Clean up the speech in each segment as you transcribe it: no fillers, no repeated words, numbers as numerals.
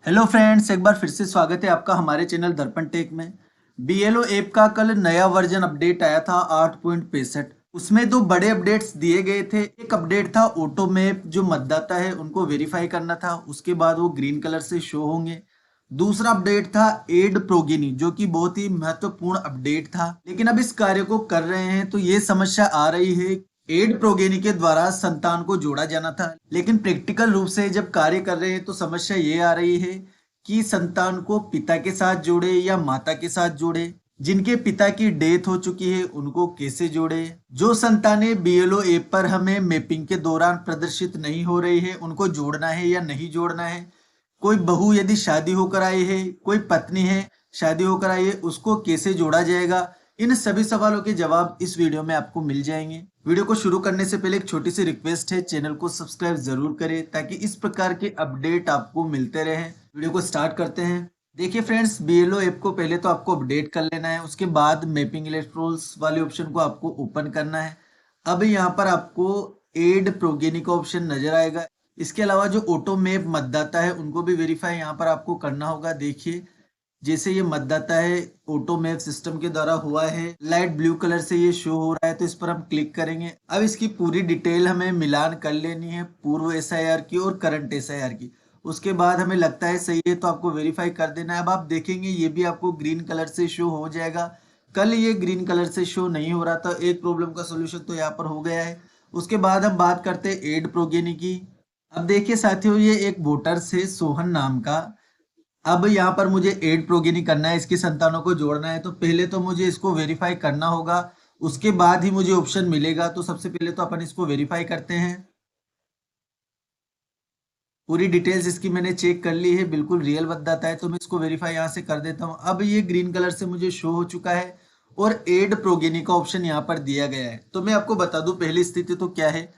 Hello friends, एक बार फिर से स्वागत है आपका हमारे चैनल दर्पण टेक में। बीएलओ ऐप का कल नया वर्जन अपडेट आया था 8.65। उसमें दो बड़े अपडेट्स दिए गए थे। एक अपडेट था ऑटो मैप, जो मतदाता है उनको वेरीफाई करना था, उसके बाद वो ग्रीन कलर से शो होंगे। दूसरा अपडेट था एड प्रोगेनी, जो कि बहुत ही महत्वपूर्ण अपडेट था। लेकिन अब इस कार्य को कर रहे हैं तो ये समस्या आ रही है, एड प्रोगेनी के द्वारा संतान को जोड़ा जाना था, लेकिन प्रैक्टिकल रूप से जब कार्य कर रहे हैं तो समस्या ये आ रही है कि संतान को पिता के साथ जोड़े या माता के साथ जोड़े। जिनके पिता की डेथ हो चुकी है उनको कैसे जोड़े। जो संतानें बीएलओ ऐप पर हमें मैपिंग के दौरान प्रदर्शित नहीं हो रही है उनको जोड़ना है या नहीं जोड़ना है। कोई बहू यदि शादी होकर आई है, कोई पत्नी है शादी होकर आई है, उसको कैसे जोड़ा जाएगा। इन सभी सवालों के जवाब इस वीडियो में आपको मिल जाएंगे। वीडियो को शुरू करने से पहले एक छोटी सी रिक्वेस्ट है, चैनल को सब्सक्राइब जरूर करें ताकि इस प्रकार के अपडेट आपको मिलते रहे। वीडियो को स्टार्ट करते हैं। देखिए फ्रेंड्स, बीएलओ ऐप को पहले तो आपको अपडेट कर लेना है, उसके बाद मैपिंग इलेक्ट्रोल्स वाले ऑप्शन को आपको ओपन करना है। अब यहाँ पर आपको एड प्रोगेनी का ऑप्शन नजर आएगा। इसके अलावा जो ऑटो मैप मतदाता है उनको भी वेरीफाई यहाँ पर आपको करना होगा। देखिए, जैसे ये मतदाता है ऑटो मैप सिस्टम के द्वारा हुआ है, लाइट ब्लू कलर से ये शो हो रहा है, तो इस पर हम क्लिक करेंगे। अब इसकी पूरी डिटेल हमें मिलान कर लेनी है, पूर्व एसआईआर की और करंट एसआईआर की। उसके बाद हमें लगता है सही है तो आपको वेरीफाई कर देना है। अब आप देखेंगे ये भी आपको ग्रीन कलर से शो हो जाएगा। कल ये ग्रीन कलर से शो नहीं हो रहा था, एक प्रॉब्लम का सोल्यूशन तो यहाँ पर हो गया है। उसके बाद हम बात करते हैं एड प्रोगेनी की। अब देखिए साथियों, ये एक वोटर से सोहन नाम का। अब यहाँ पर मुझे एड प्रोगेनी करना है, इसकी संतानों को जोड़ना है, तो पहले तो मुझे इसको वेरीफाई करना होगा, उसके बाद ही मुझे ऑप्शन मिलेगा। तो सबसे पहले तो अपन इसको वेरीफाई करते हैं। पूरी डिटेल्स इसकी मैंने चेक कर ली है, बिल्कुल रियल बताता है, तो मैं इसको वेरीफाई यहाँ से कर देता हूँ। अब ये ग्रीन कलर से मुझे शो हो चुका है और एड प्रोगेनी का ऑप्शन यहाँ पर दिया गया है। तो मैं आपको बता दूं पहली स्थिति तो क्या है।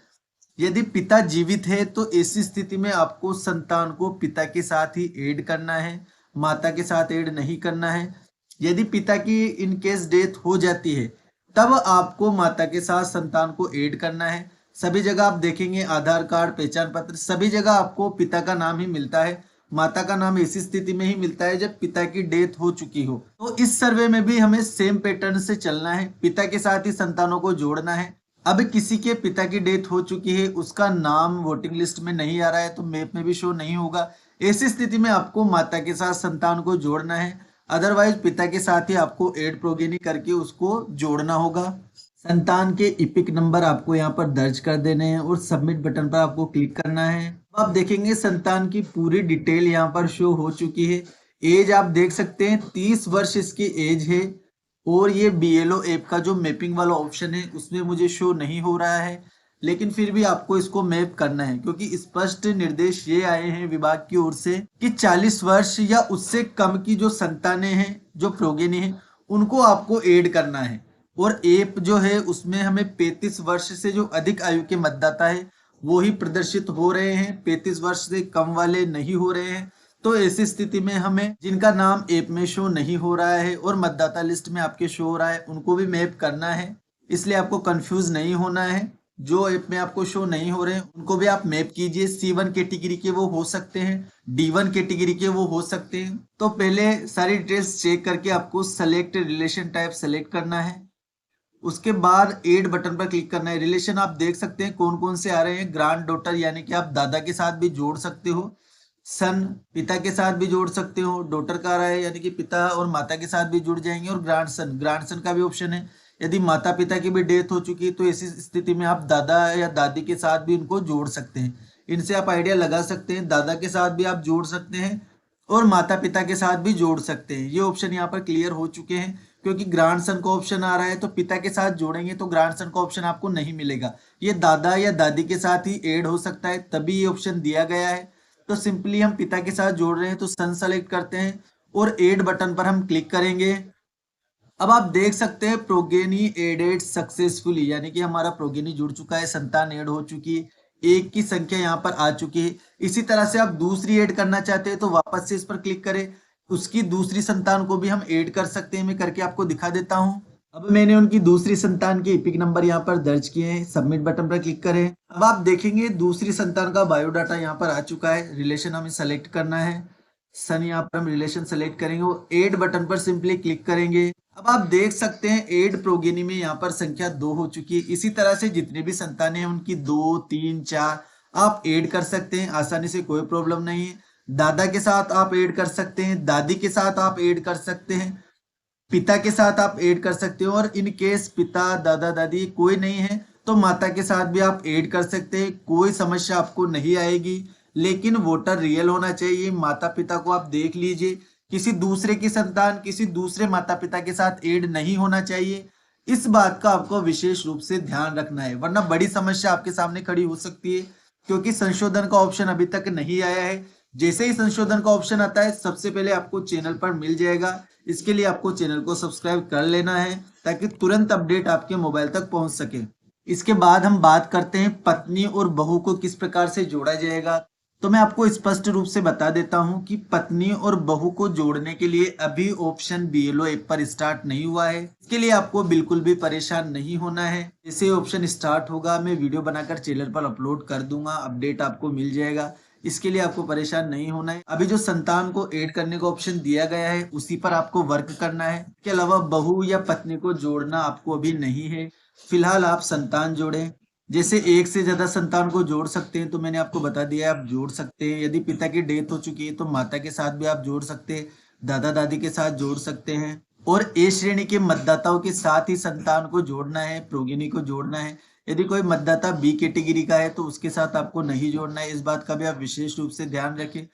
यदि पिता जीवित है तो ऐसी स्थिति में आपको संतान को पिता के साथ ही ऐड करना है, माता के साथ ऐड नहीं करना है। यदि पिता की इन केस डेथ हो जाती है तब आपको माता के साथ संतान को ऐड करना है। सभी जगह आप देखेंगे आधार कार्ड, पहचान पत्र, सभी जगह आपको पिता का नाम ही मिलता है। माता का नाम ऐसी स्थिति में ही मिलता है जब पिता की डेथ हो चुकी हो। तो इस सर्वे में भी हमें सेम पैटर्न से चलना है, पिता के साथ ही संतानों को जोड़ना है। अब किसी के पिता की डेथ हो चुकी है, उसका नाम वोटिंग लिस्ट में नहीं आ रहा है तो मैप में भी शो नहीं होगा। ऐसी स्थिति में आपको माता के साथ संतान को जोड़ना है, अदरवाइज पिता के साथ ही आपको एड प्रोगेनी करके उसको जोड़ना होगा। संतान के इपिक नंबर आपको यहाँ पर दर्ज कर देने हैं और सबमिट बटन पर आपको क्लिक करना है। अब आप देखेंगे संतान की पूरी डिटेल यहाँ पर शो हो चुकी है। एज आप देख सकते हैं 30 वर्ष इसकी एज है। और ये बीएलओ ऐप का जो मैपिंग वाला ऑप्शन है उसमें मुझे शो नहीं हो रहा है, लेकिन फिर भी आपको इसको मैप करना है, क्योंकि स्पष्ट निर्देश ये आए हैं विभाग की ओर से कि 40 वर्ष या उससे कम की जो संतानें हैं, जो प्रोगेनी हैं, उनको आपको ऐड करना है। और ऐप जो है उसमें हमें 35 वर्ष से जो अधिक आयु के मतदाता है वो ही प्रदर्शित हो रहे हैं, 35 वर्ष से कम वाले नहीं हो रहे हैं। तो ऐसी स्थिति में हमें जिनका नाम ऐप में शो नहीं हो रहा है और मतदाता लिस्ट में आपके शो हो रहा है उनको भी मैप करना है। इसलिए आपको कंफ्यूज नहीं होना है। जो ऐप में आपको शो नहीं हो रहे हैं उनको भी आप मैप कीजिए। C1 कैटेगरी के वो हो सकते हैं, D1 कैटेगरी के वो हो सकते हैं। तो पहले सारी डिटेल्स चेक करके आपको सेलेक्ट रिलेशन टाइप सेलेक्ट करना है। उसके बाद एड बटन पर क्लिक करना है। रिलेशन आप देख सकते हैं कौन कौन से आ रहे हैं। ग्रैंड डॉटर यानी कि आप दादा के साथ भी जोड़ सकते हो, सन पिता के साथ भी जोड़ सकते हो, डॉटर का रहा है यानी कि पिता और माता के साथ भी जुड़ जाएंगे, और ग्रैंडसन का भी ऑप्शन है। यदि माता पिता की भी डेथ हो चुकी है तो ऐसी स्थिति में आप दादा या दादी के साथ भी उनको जोड़ सकते हैं। इनसे आप आइडिया लगा सकते हैं, दादा के साथ भी आप जोड़ सकते हैं और माता पिता के साथ भी जोड़ सकते हैं। ये ऑप्शन यहाँ पर क्लियर हो चुके हैं, क्योंकि ग्रैंडसन का ऑप्शन आ रहा है तो पिता के साथ जोड़ेंगे तो ग्रैंडसन का ऑप्शन आपको नहीं मिलेगा। ये दादा या दादी के साथ ही ऐड हो सकता है, तभी ये ऑप्शन दिया गया है। तो सिंपली हम पिता के साथ जोड़ रहे हैं तो सन सेलेक्ट करते हैं और एड बटन पर हम क्लिक करेंगे। अब आप देख सकते हैं प्रोगेनी एडेड सक्सेसफुली, यानी कि हमारा प्रोगेनी जुड़ चुका है, संतान ऐड हो चुकी है, एक की संख्या यहाँ पर आ चुकी है। इसी तरह से आप दूसरी ऐड करना चाहते हैं तो वापस से इस पर क्लिक करें, उसकी दूसरी संतान को भी हम ऐड कर सकते हैं। मैं करके आपको दिखा देता हूँ। अब मैंने उनकी दूसरी संतान के इपिक नंबर यहाँ पर दर्ज किए हैं, सबमिट बटन पर क्लिक करें। अब आप देखेंगे दूसरी संतान का बायोडाटा यहाँ पर आ चुका है। रिलेशन हमें सेलेक्ट करना है, सन यहाँ पर हम रिलेशन सेलेक्ट करेंगे और ऐड बटन पर सिंपली क्लिक करेंगे। अब आप देख सकते हैं ऐड प्रोगेनी में यहाँ पर संख्या 2 हो चुकी है। इसी तरह से जितनी भी संतानें हैं उनकी 2, 3, 4 आप ऐड कर सकते हैं आसानी से, कोई प्रॉब्लम नहीं है। दादा के साथ आप ऐड कर सकते हैं, दादी के साथ आप ऐड कर सकते हैं, पिता के साथ आप ऐड कर सकते हो, और इन केस पिता दादा दादी कोई नहीं है तो माता के साथ भी आप ऐड कर सकते हैं, कोई समस्या आपको नहीं आएगी। लेकिन वोटर रियल होना चाहिए। माता पिता को आप देख लीजिए, किसी दूसरे की संतान किसी दूसरे माता पिता के साथ ऐड नहीं होना चाहिए। इस बात का आपको विशेष रूप से ध्यान रखना है, वरना बड़ी समस्या आपके सामने खड़ी हो सकती है, क्योंकि संशोधन का ऑप्शन अभी तक नहीं आया है। जैसे ही संशोधन का ऑप्शन आता है सबसे पहले आपको चैनल पर मिल जाएगा। इसके लिए आपको चैनल को सब्सक्राइब कर लेना है ताकि तुरंत अपडेट आपके मोबाइल तक पहुंच सके। इसके बाद हम बात करते हैं पत्नी और बहू को किस प्रकार से जोड़ा जाएगा। तो मैं आपको स्पष्ट रूप से बता देता हूं कि पत्नी और बहू को जोड़ने के लिए अभी ऑप्शन बीएलओ ऐप पर स्टार्ट नहीं हुआ है। इसके लिए आपको बिल्कुल भी परेशान नहीं होना है। जैसे ऑप्शन स्टार्ट होगा मैं वीडियो बनाकर चैनल पर अपलोड कर दूंगा, अपडेट आपको मिल जाएगा। इसके लिए आपको परेशान नहीं होना है। अभी जो संतान को ऐड करने का ऑप्शन दिया गया है उसी पर आपको वर्क करना है। इसके अलावा बहू या पत्नी को जोड़ना आपको अभी नहीं है। फिलहाल आप संतान जोड़ें। जैसे एक से ज्यादा संतान को जोड़ सकते हैं तो मैंने आपको बता दिया, आप जोड़ सकते हैं। यदि पिता की डेथ हो चुकी है तो माता के साथ भी आप जोड़ सकते हैं, दादा दादी के साथ जोड़ सकते हैं। और ए श्रेणी के मतदाताओं के साथ ही संतान को जोड़ना है, प्रोगिनी को जोड़ना है। यदि कोई मतदाता बी कैटेगरी का है तो उसके साथ आपको नहीं जोड़ना है। इस बात का भी आप विशेष रूप से ध्यान रखें।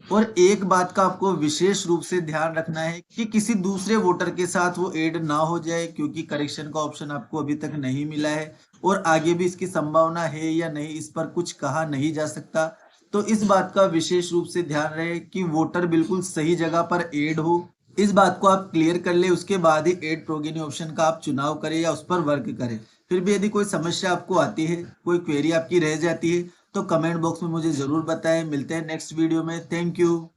और एक बात का आपको विशेष रूप से ध्यान रखना है कि किसी दूसरे वोटर के साथ वो ऐड ना हो जाए, क्योंकि करेक्शन का ऑप्शन आपको अभी तक नहीं मिला है और आगे भी इसकी संभावना है या नहीं इस पर कुछ कहा नहीं जा सकता। तो इस बात का विशेष रूप से ध्यान रहे कि वोटर बिल्कुल सही जगह पर ऐड हो। इस बात को आप क्लियर कर ले, उसके बाद ही ऐड प्रोगेनी ऑप्शन का आप चुनाव करें या उस पर वर्क करें। फिर भी यदि कोई समस्या आपको आती है, कोई क्वेरी आपकी रह जाती है तो कमेंट बॉक्स में मुझे जरूर बताएं। मिलते हैं नेक्स्ट वीडियो में। Thank you.